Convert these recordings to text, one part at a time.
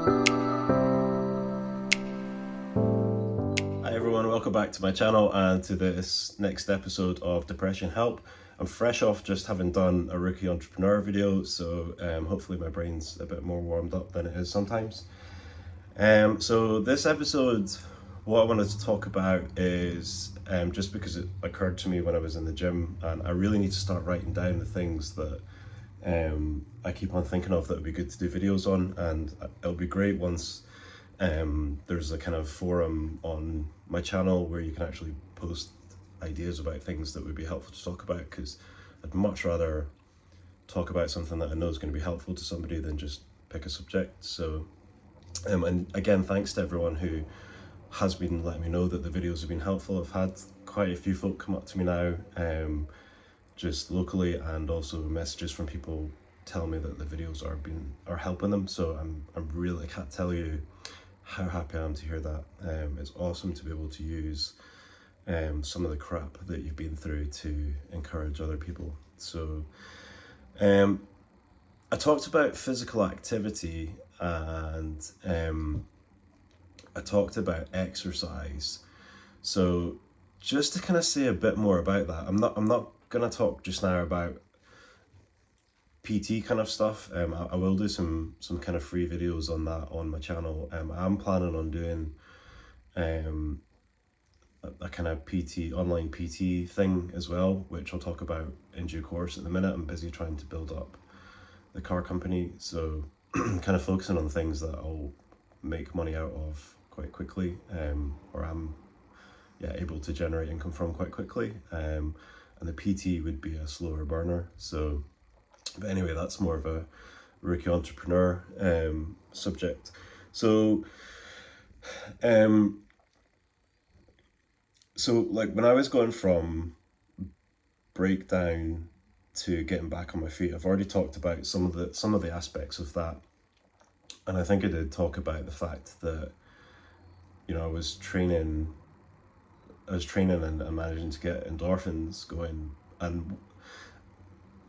Hi everyone, welcome back to my channel and to this next episode of Depression Help. I'm fresh off just having done a rookie entrepreneur video, so hopefully my brain's a bit more warmed up than it is sometimes. So this episode, what I wanted to talk about is just because it occurred to me when I was in the gym, and I really need to start writing down the things that I keep on thinking of that would be good to do videos on, and it'll be great once there's a kind of forum on my channel where you can actually post ideas about things that would be helpful to talk about, because I'd much rather talk about something that I know is going to be helpful to somebody than just pick a subject. So and again, thanks to everyone who has been letting me know that the videos have been helpful. I've had quite a few folk come up to me now, just locally, and also messages from people telling me that the videos are helping them. So I'm really, I can't tell you how happy I am to hear that. It's awesome to be able to use some of the crap that you've been through to encourage other people. So I talked about physical activity, and I talked about exercise. So just to kind of say a bit more about that, I'm not gonna talk just now about PT kind of stuff. I will do some kind of free videos on that on my channel. I'm planning on doing a kind of PT, online PT thing as well, which I'll talk about in due course. At the minute, I'm busy trying to build up the car company, so kind of focusing on things that I'll make money out of quite quickly, or I'm able to generate income from quite quickly. And the PT would be a slower burner. So, but anyway, that's more of a rookie entrepreneur subject. So, like when I was going from breakdown to getting back on my feet, I've already talked about some of the aspects of that, and I think I did talk about the fact that, you know, I was training and managing to get endorphins going, and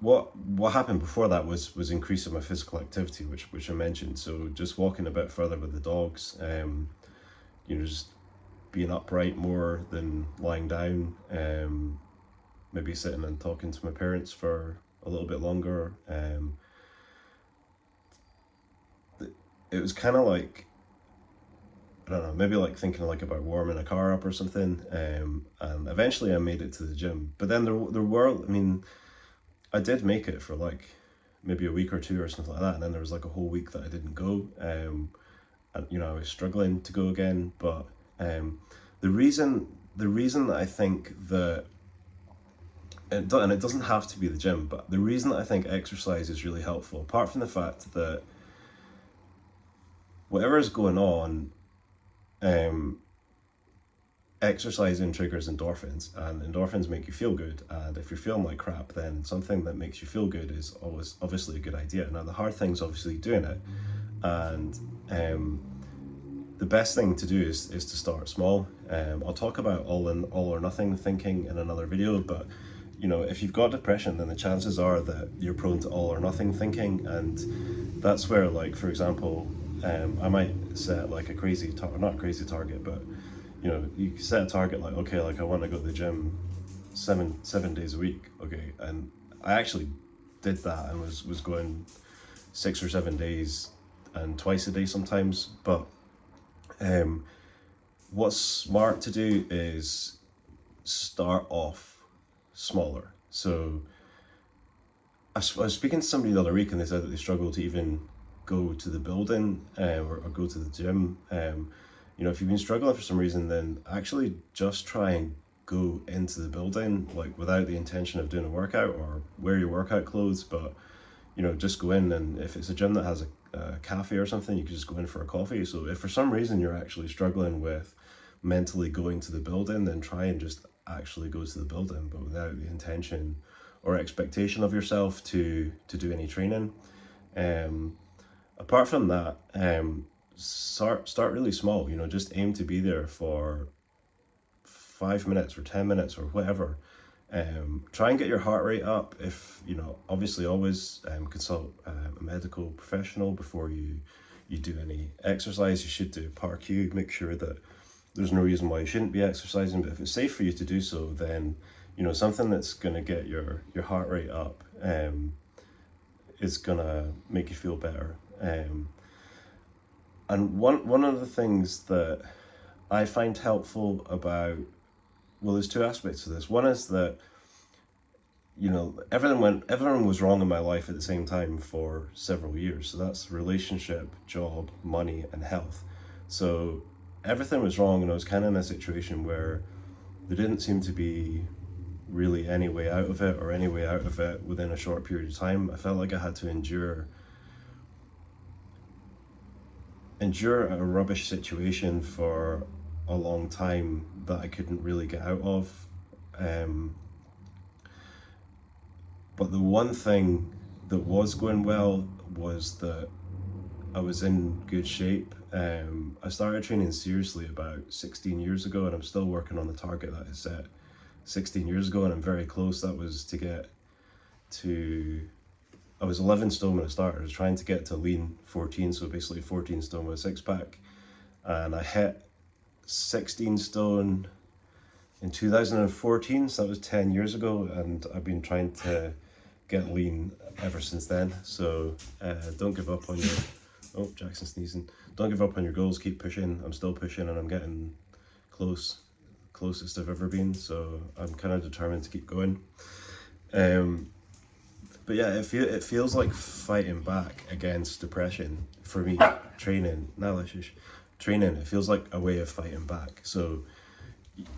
what happened before that was increasing my physical activity, which I mentioned. So just walking a bit further with the dogs, you know, just being upright more than lying down, maybe sitting and talking to my parents for a little bit longer. It was kind of like, I don't know, maybe like thinking like about warming a car up or something. And eventually I made it to the gym, but then there were, I mean, I did make it for like maybe a week or two or something like that, and then there was like a whole week that I didn't go. And you know, I was struggling to go again. But the reason that I think that, and it doesn't have to be the gym, but the reason that I think exercise is really helpful, apart from the fact that whatever is going on, exercising triggers endorphins, and endorphins make you feel good. And if you're feeling like crap, then something that makes you feel good is always obviously a good idea. Now the hard thing is obviously doing it, and the best thing to do is to start small. I'll talk about all or nothing thinking in another video, but you know, if you've got depression, then the chances are that you're prone to all or nothing thinking, and that's where, like, for example, I might set like a crazy not a crazy target, but you know, you set a target like, okay, like I want to go to the gym seven days a week, okay, and I actually did that and was going 6 or 7 days and twice a day sometimes. But what's smart to do is start off smaller. So I was speaking to somebody the other week, and they said that they struggle to even go to the building, or go to the gym. You know, if you've been struggling for some reason, then actually just try and go into the building, like without the intention of doing a workout, or wear your workout clothes, but you know, just go in. And if it's a gym that has a cafe or something, you can just go in for a coffee. So if for some reason you're actually struggling with mentally going to the building, then try and just actually go to the building, but without the intention or expectation of yourself to do any training. Apart from that, start really small. You know, just aim to be there for 5 minutes or 10 minutes or whatever. Try and get your heart rate up. If you know, obviously always consult a medical professional before you you do any exercise, you should do PAR-Q. Make sure that there's no reason why you shouldn't be exercising, but if it's safe for you to do so, then something that's going to get your heart rate up is going to make you feel better. And one of the things that I find helpful about, well, there's two aspects to this. One is that everything was wrong in my life at the same time for several years. So that's relationship, job, money, and health. So everything was wrong, and I was kind of in a situation where there didn't seem to be really any way out of it, or any way out of it within a short period of time. I felt like I had to endure a rubbish situation for a long time that I couldn't really get out of. But the one thing that was going well was that I was in good shape. I started training seriously about 16 years ago, and I'm still working on the target that I set 16 years ago, and I'm very close. That was to get to, I was 11 stone when I started. I was trying to get to lean 14, so basically 14 stone with a six pack. And I hit 16 stone in 2014, so that was 10 years ago, and I've been trying to get lean ever since then. So don't give up on your, oh, Jackson sneezing. Don't give up on your goals, keep pushing. I'm still pushing, and I'm getting closest I've ever been, so I'm kind of determined to keep going. But yeah, it feels like fighting back against depression for me. Training, it feels like a way of fighting back. So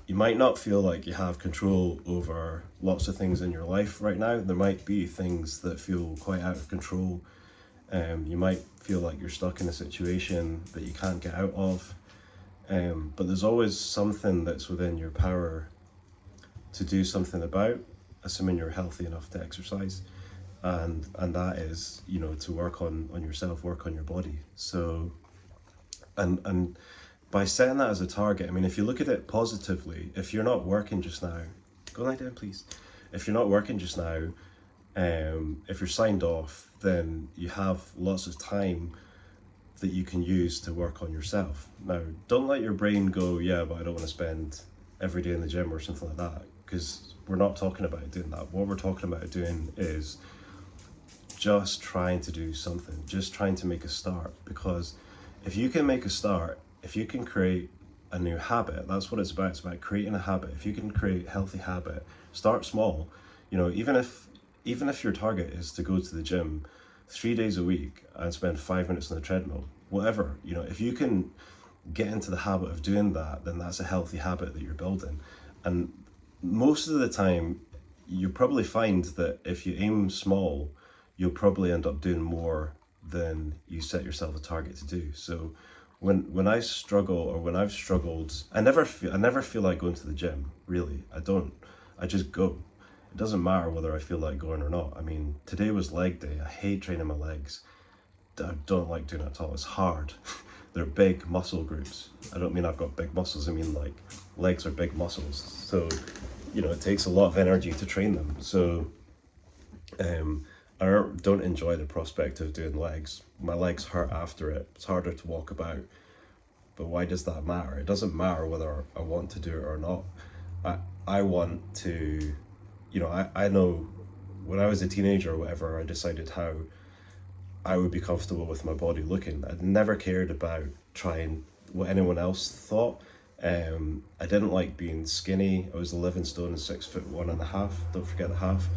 you might not feel like you have control over lots of things in your life right now. There might be things that feel quite out of control. You might feel like you're stuck in a situation that you can't get out of. But there's always something that's within your power to do something about, assuming you're healthy enough to exercise. And that is, to work on yourself, work on your body. So, and by setting that as a target, I mean, if you look at it positively, if you're not working just now, go lie down, please. If you're not working just now, if you're signed off, then you have lots of time that you can use to work on yourself. Now, don't let your brain go, yeah, but I don't want to spend every day in the gym or something like that, because we're not talking about doing that. What we're talking about doing is just trying to do something, just trying to make a start. Because if you can make a start, if you can create a new habit, that's what it's about. It's about creating a habit. If you can create a healthy habit, start small. Even if your target is to go to the gym 3 days a week and spend 5 minutes on the treadmill, whatever, if you can get into the habit of doing that, then that's a healthy habit that you're building. And most of the time, you probably find that if you aim small, you'll probably end up doing more than you set yourself a target to do. So when I struggle, or when I've struggled, I never feel like going to the gym, really. I don't. I just go. It doesn't matter whether I feel like going or not. I mean, today was leg day. I hate training my legs. I don't like doing it at all. It's hard. They're big muscle groups. I don't mean I've got big muscles. I mean, like, legs are big muscles. So, it takes a lot of energy to train them. So, I don't enjoy the prospect of doing legs. My legs hurt after it. It's harder to walk about. But why does that matter? It doesn't matter whether I want to do it or not. I want to, I know when I was a teenager or whatever, I decided how I would be comfortable with my body looking. I'd never cared about trying what anyone else thought. I didn't like being skinny. I was 11 stone and 6'1.5". Don't forget the half.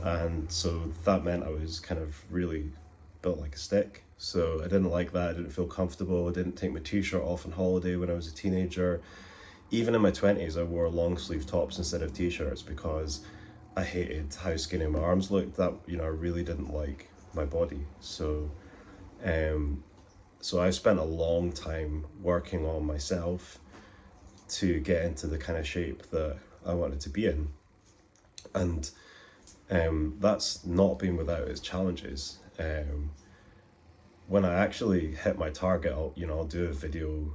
And so that meant I was kind of really built like a stick. So I didn't like that. I didn't feel comfortable. I didn't take my t-shirt off on holiday when I was a teenager. Even in my 20s, I wore long sleeve tops instead of t-shirts because I hated how skinny my arms looked. That, I really didn't like my body. So I spent a long time working on myself to get into the kind of shape that I wanted to be in. And that's not been without its challenges. When I actually hit my target, I'll do a video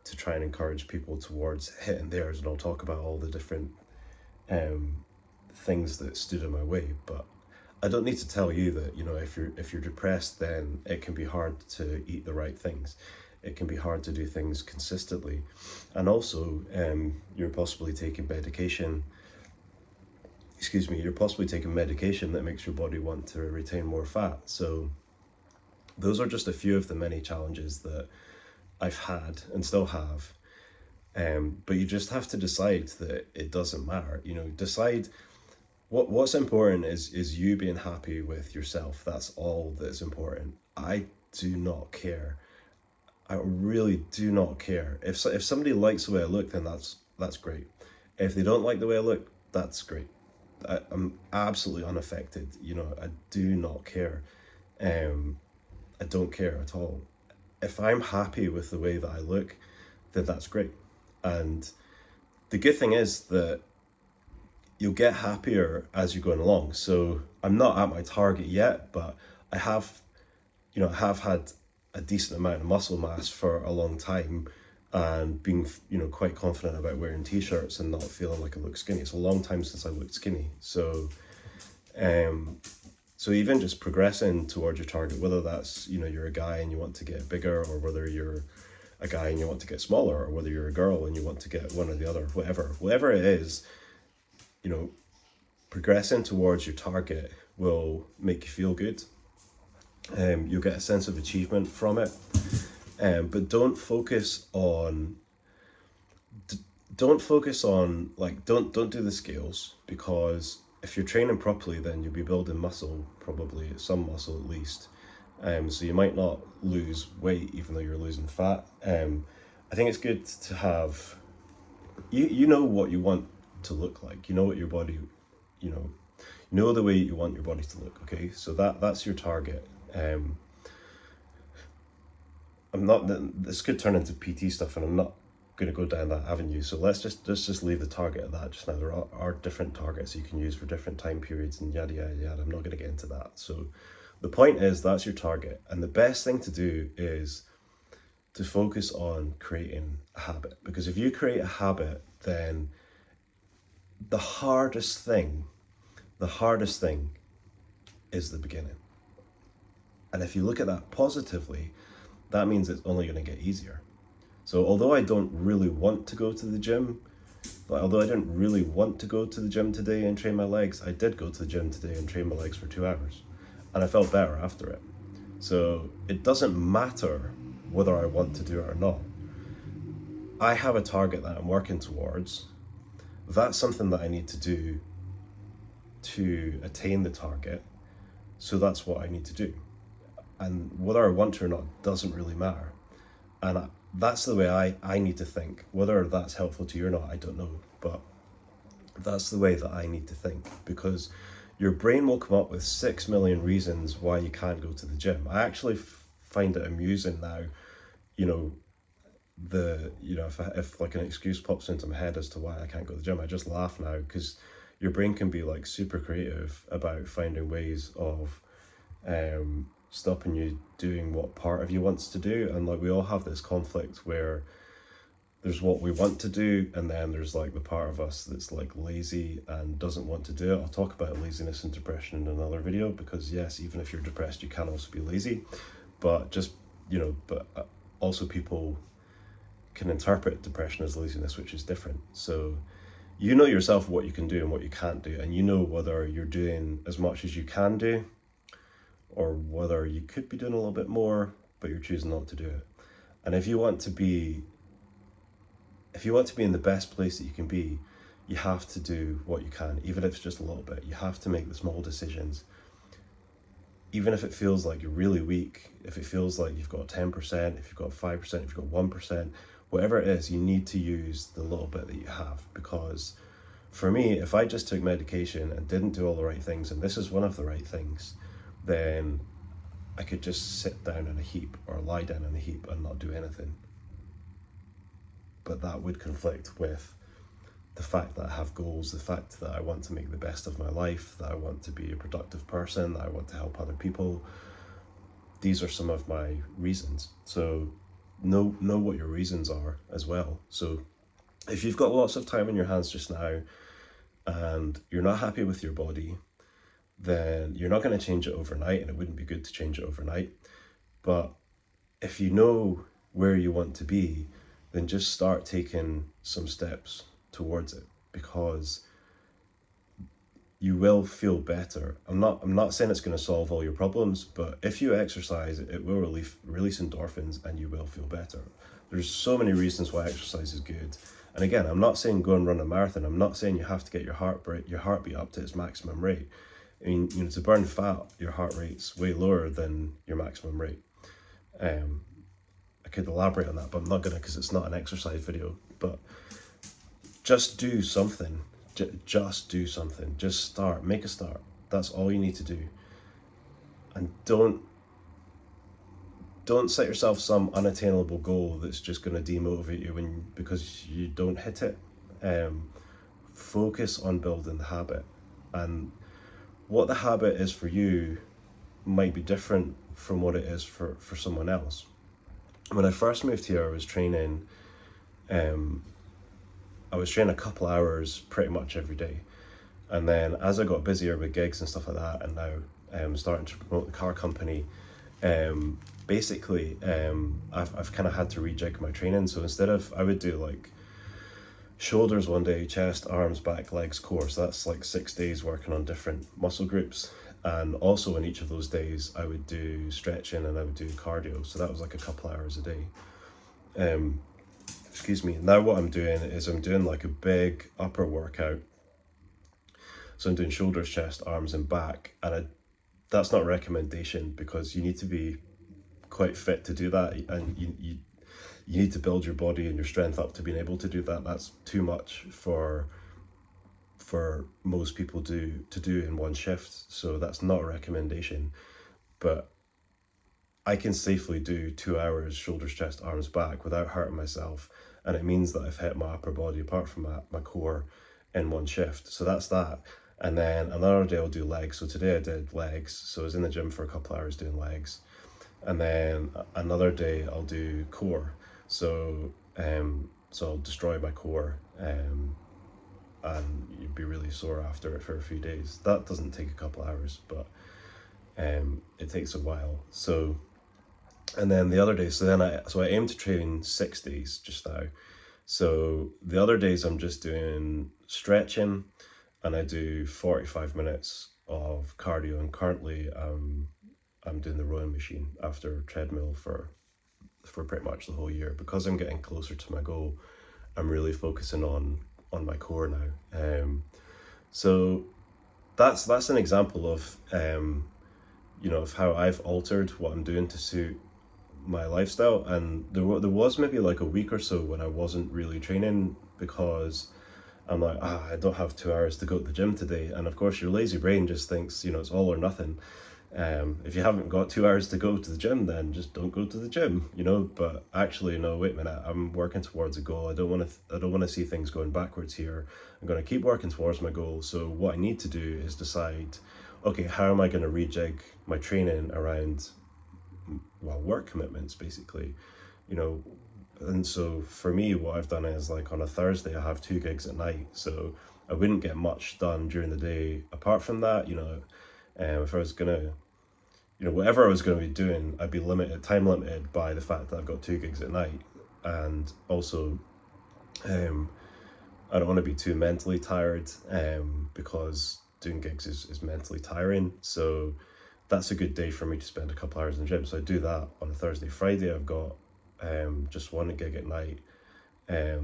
to try and encourage people towards hitting theirs, and I'll talk about all the different things that stood in my way. But I don't need to tell you that, if you're depressed, then it can be hard to eat the right things. It can be hard to do things consistently. And also, you're possibly taking medication, you're possibly taking medication that makes your body want to retain more fat. So those are just a few of the many challenges that I've had and still have. But you just have to decide that it doesn't matter. Decide what's important is you being happy with yourself. That's all that's important. I do not care. I really do not care. If somebody likes the way I look, then that's great. If they don't like the way I look, that's great. I'm absolutely unaffected. I do not care. I don't care at all. If I'm happy with the way that I look, then that's great. And the good thing is that you'll get happier as you're going along. So I'm not at my target yet, but I have had a decent amount of muscle mass for a long time, and being quite confident about wearing t-shirts and not feeling like I look skinny. It's a long time since I looked skinny. So so even just progressing towards your target, whether that's you're a guy and you want to get bigger, or whether you're a guy and you want to get smaller, or whether you're a girl and you want to get one or the other, whatever it is, progressing towards your target will make you feel good. You'll get a sense of achievement from it. But don't focus on don't do the scales, because if you're training properly, then you'll be building muscle, probably some muscle at least. So you might not lose weight even though you're losing fat. I think it's good to have, you know what you want to look like. You know what your body, you know the way you want your body to look. Okay, so that's your target. This could turn into PT stuff, and I'm not going to go down that avenue. So let's just leave the target at that just now. There are different targets you can use for different time periods and yada yada yada. I'm not going to get into that. So the point is, that's your target, and the best thing to do is to focus on creating a habit. Because if you create a habit, then the hardest thing is the beginning. And if you look at that positively, that means it's only going to get easier. So although I don't really want to go to the gym, although I didn't really want to go to the gym today and train my legs, I did go to the gym today and train my legs for 2 hours, and I felt better after it. So it doesn't matter whether I want to do it or not. I have a target that I'm working towards. That's something that I need to do to attain the target. So that's what I need to do. And whether I want to or not doesn't really matter. And that's the way I need to think. Whether that's helpful to you or not, I don't know. But that's the way that I need to think, because your brain will come up with 6 million reasons why you can't go to the gym. I actually find it amusing now, if like an excuse pops into my head as to why I can't go to the gym, I just laugh now, because your brain can be like super creative about finding ways of stopping you doing what part of you wants to do. And like, we all have this conflict where there's what we want to do, and then there's like the part of us that's like lazy and doesn't want to do it. I'll talk about laziness and depression in another video, because yes, even if you're depressed, you can also be lazy. But also people can interpret depression as laziness, which is different. So you know yourself what you can do and what you can't do, and you know whether you're doing as much as you can do, or whether you could be doing a little bit more, but you're choosing not to do it. And if you want to be in the best place that you can be, you have to do what you can, even if it's just a little bit. You have to make the small decisions. Even if it feels like you're really weak, if it feels like you've got 10%, if you've got 5%, if you've got 1%, whatever it is, you need to use the little bit that you have. Because for me, if I just took medication and didn't do all the right things, and this is one of the right things, then I could just sit down in a heap or lie down in a heap and not do anything. But that would conflict with the fact that I have goals, the fact that I want to make the best of my life, that I want to be a productive person, that I want to help other people. These are some of my reasons. So know what your reasons are as well. So if you've got lots of time in your hands just now and you're not happy with your body, then you're not going to change it overnight, and it wouldn't be good to change it overnight. But if you know where you want to be, then just start taking some steps towards it, because you will feel better. I'm not saying it's going to solve all your problems, but if you exercise, it will release endorphins and you will feel better. There's so many reasons why exercise is good. And again, I'm not saying go and run a marathon. I'm not saying you have to get your heartbeat up to its maximum rate. I mean, to burn fat, your heart rate's way lower than your maximum rate. I could elaborate on that, but I'm not gonna, because it's not an exercise video. But just do something. Just do something. Just start. Make a start. That's all you need to do. And don't set yourself some unattainable goal that's just going to demotivate you because you don't hit it. Focus on building the habit, and what the habit is for you might be different from what it is for someone else. When I first moved here, I was training a couple hours pretty much every day. And then as I got busier with gigs and stuff like that, and now starting to promote the car company, basically I've kind of had to rejig my training. So instead of, I would do like shoulders one day, chest, arms, back, legs, core. So that's like 6 days working on different muscle groups. And also in each of those days, I would do stretching and I would do cardio. So that was like a couple hours a day. Excuse me. Now what I'm doing is I'm doing like a big upper workout. So I'm doing shoulders, chest, arms and back. And that's not a recommendation, because you need to be quite fit to do that. And you need to build your body and your strength up to being able to do that. That's too much for most people to do in one shift. So that's not a recommendation. But I can safely do 2 hours shoulders, chest, arms, back without hurting myself. And it means that I've hit my upper body apart from my core in one shift. So that's that. And then another day I'll do legs. So today I did legs. So I was in the gym for a couple hours doing legs. And then another day I'll do core. So I'll destroy my core, and you'd be really sore after it for a few days. That doesn't take a couple hours, but it takes a while. So, and then the other day, so I aim to train 6 days just now. So the other days I'm just doing stretching, and I do 45 minutes of cardio. And currently I'm doing the rowing machine after treadmill for pretty much the whole year. Because I'm getting closer to my goal, I'm really focusing on my core now. So that's an example of of how I've altered what I'm doing to suit my lifestyle. And there was maybe like a week or so when I wasn't really training, because I'm like, I don't have 2 hours to go to the gym today. And of course your lazy brain just thinks, it's all or nothing. If you haven't got 2 hours to go to the gym, then just don't go to the gym, but actually, no, wait a minute, I'm working towards a goal. I don't want to see things going backwards here. I'm going to keep working towards my goal. So what I need to do is decide, okay, how am I going to rejig my training around, work commitments, basically, and so for me, what I've done is, like, on a Thursday I have 2 gigs at night, so I wouldn't get much done during the day apart from that. If I was gonna, whatever I was going to be doing, I'd be time limited by the fact that I've got 2 gigs at night. And also, I don't want to be too mentally tired, because doing gigs is mentally tiring. So that's a good day for me to spend a couple hours in the gym. So I do that on a Thursday. Friday I've got just 1 gig at night.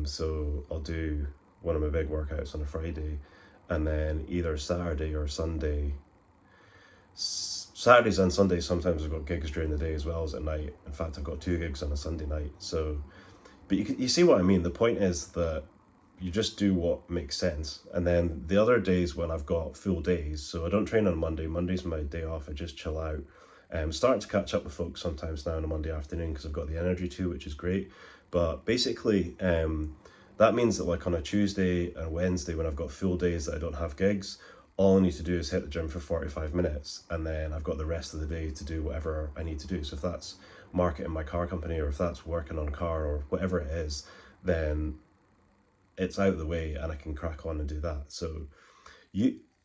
So I'll do one of my big workouts on a Friday, and then either Saturday or Sunday. Saturdays and Sundays, sometimes I've got gigs during the day as well as at night. In fact, I've got 2 gigs on a Sunday night. So, but you see what I mean? The point is that you just do what makes sense. And then the other days when I've got full days, so I don't train on Monday. Monday's my day off. I just chill out. Starting to catch up with folks sometimes now on a Monday afternoon because I've got the energy to, which is great. But basically, that means that, like, on a Tuesday and Wednesday when I've got full days that I don't have gigs, all I need to do is hit the gym for 45 minutes, and then I've got the rest of the day to do whatever I need to do. So if that's marketing my car company, or if that's working on a car, or whatever it is, then it's out of the way and I can crack on and do that. So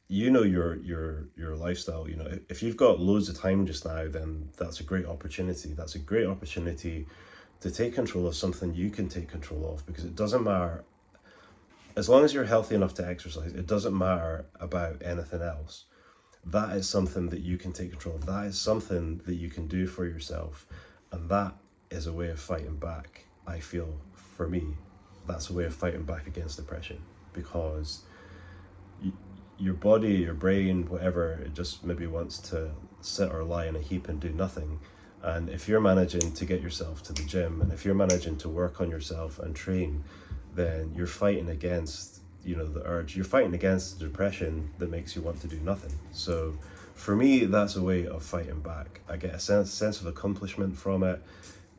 you know your lifestyle. You know, if you've got loads of time just now, then that's a great opportunity. That's a great opportunity to take control of something you can take control of, because it doesn't matter, as long as you're healthy enough to exercise, it doesn't matter about anything else. That is something that you can take control of. That is something that you can do for yourself. And that is a way of fighting back, I feel, for me. That's a way of fighting back against depression, because your body, your brain, whatever, it just maybe wants to sit or lie in a heap and do nothing. And if you're managing to get yourself to the gym, and if you're managing to work on yourself and train, then you're fighting against, you know, the urge. You're fighting against the depression that makes you want to do nothing. So for me, that's a way of fighting back. I get a sense of accomplishment from it.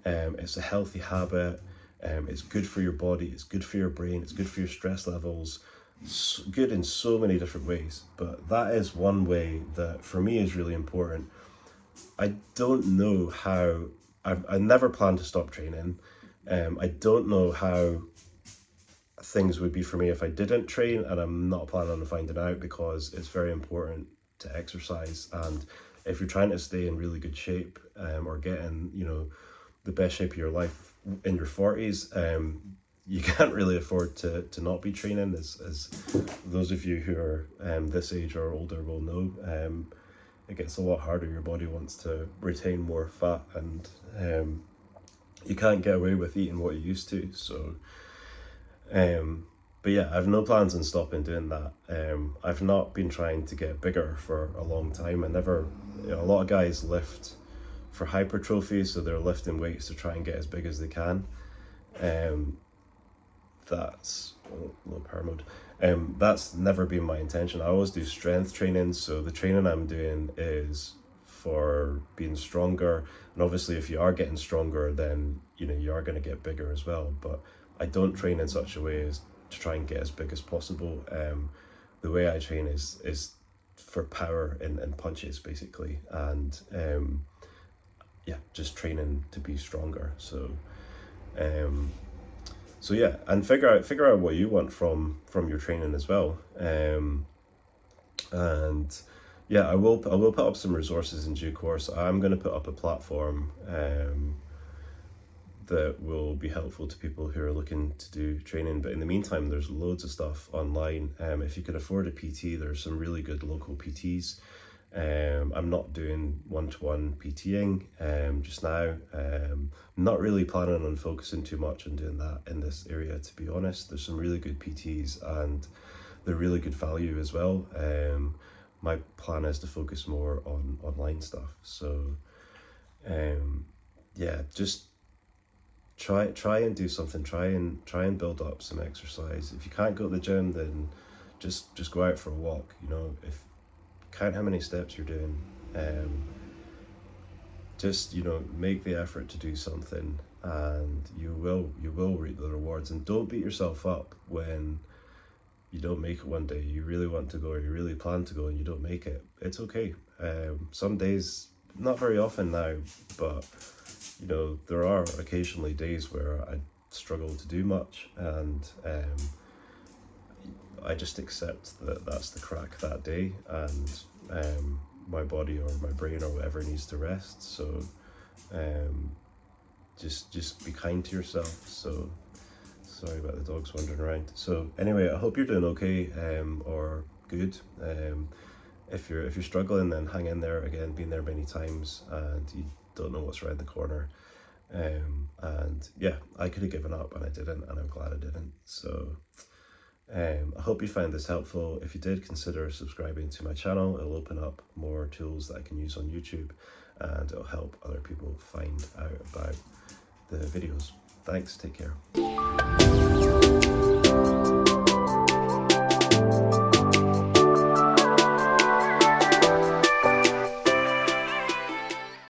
It's a healthy habit. It's good for your body. It's good for your brain. It's good for your stress levels. It's good in so many different ways. But that is one way that for me is really important. I don't know how. I never plan to stop training. I don't know how things would be for me if I didn't train, and I'm not planning on finding out, because it's very important to exercise. And if you're trying to stay in really good shape, or get in, you know, the best shape of your life in your 40s, you can't really afford to not be training. As those of you who are this age or older will know, it gets a lot harder. Your body wants to retain more fat, and you can't get away with eating what you used to. So but yeah, I've no plans on stopping doing that. I've not been trying to get bigger for a long time. I never, you know, a lot of guys lift for hypertrophy, so they're lifting weights to try and get as big as they can. That's low power mode. That's never been my intention. I always do strength training, so the training I'm doing is for being stronger. And obviously, if you are getting stronger, then you know you are going to get bigger as well. But I don't train in such a way as to try and get as big as possible. The way I train is for power and punches, basically, and yeah, just training to be stronger. So so yeah, and figure out what you want from your training as well. And yeah, I will put up some resources in due course. I'm going to put up a platform that will be helpful to people who are looking to do training. But in the meantime, there's loads of stuff online. If you can afford a PT, there's some really good local PTs. I'm not doing one-to-one PTing just now. Not really planning on focusing too much on doing that in this area, to be honest. There's some really good PTs and they're really good value as well. My plan is to focus more on online stuff. So yeah, just try and do something. Try and build up some exercise. If you can't go to the gym, then just go out for a walk. You know, if count how many steps you're doing. Just, you know, make the effort to do something, and you will reap the rewards. And don't beat yourself up when you don't make it one day. You really want to go, or you really plan to go, and you don't make it. It's okay. Some days, not very often now, but you know, there are occasionally days where I struggle to do much, and I just accept that that's the crack that day, and my body or my brain or whatever needs to rest. So just be kind to yourself. So sorry about the dogs wandering around. So anyway, I hope you're doing okay, or good. If you're struggling, then hang in there. Again, been there many times, and you don't know what's around the corner. And yeah, I could have given up, and I didn't, and I'm glad I didn't. So I hope you found this helpful. If you did, consider subscribing to my channel. It'll open up more tools that I can use on YouTube, and it'll help other people find out about the videos. Thanks, take care.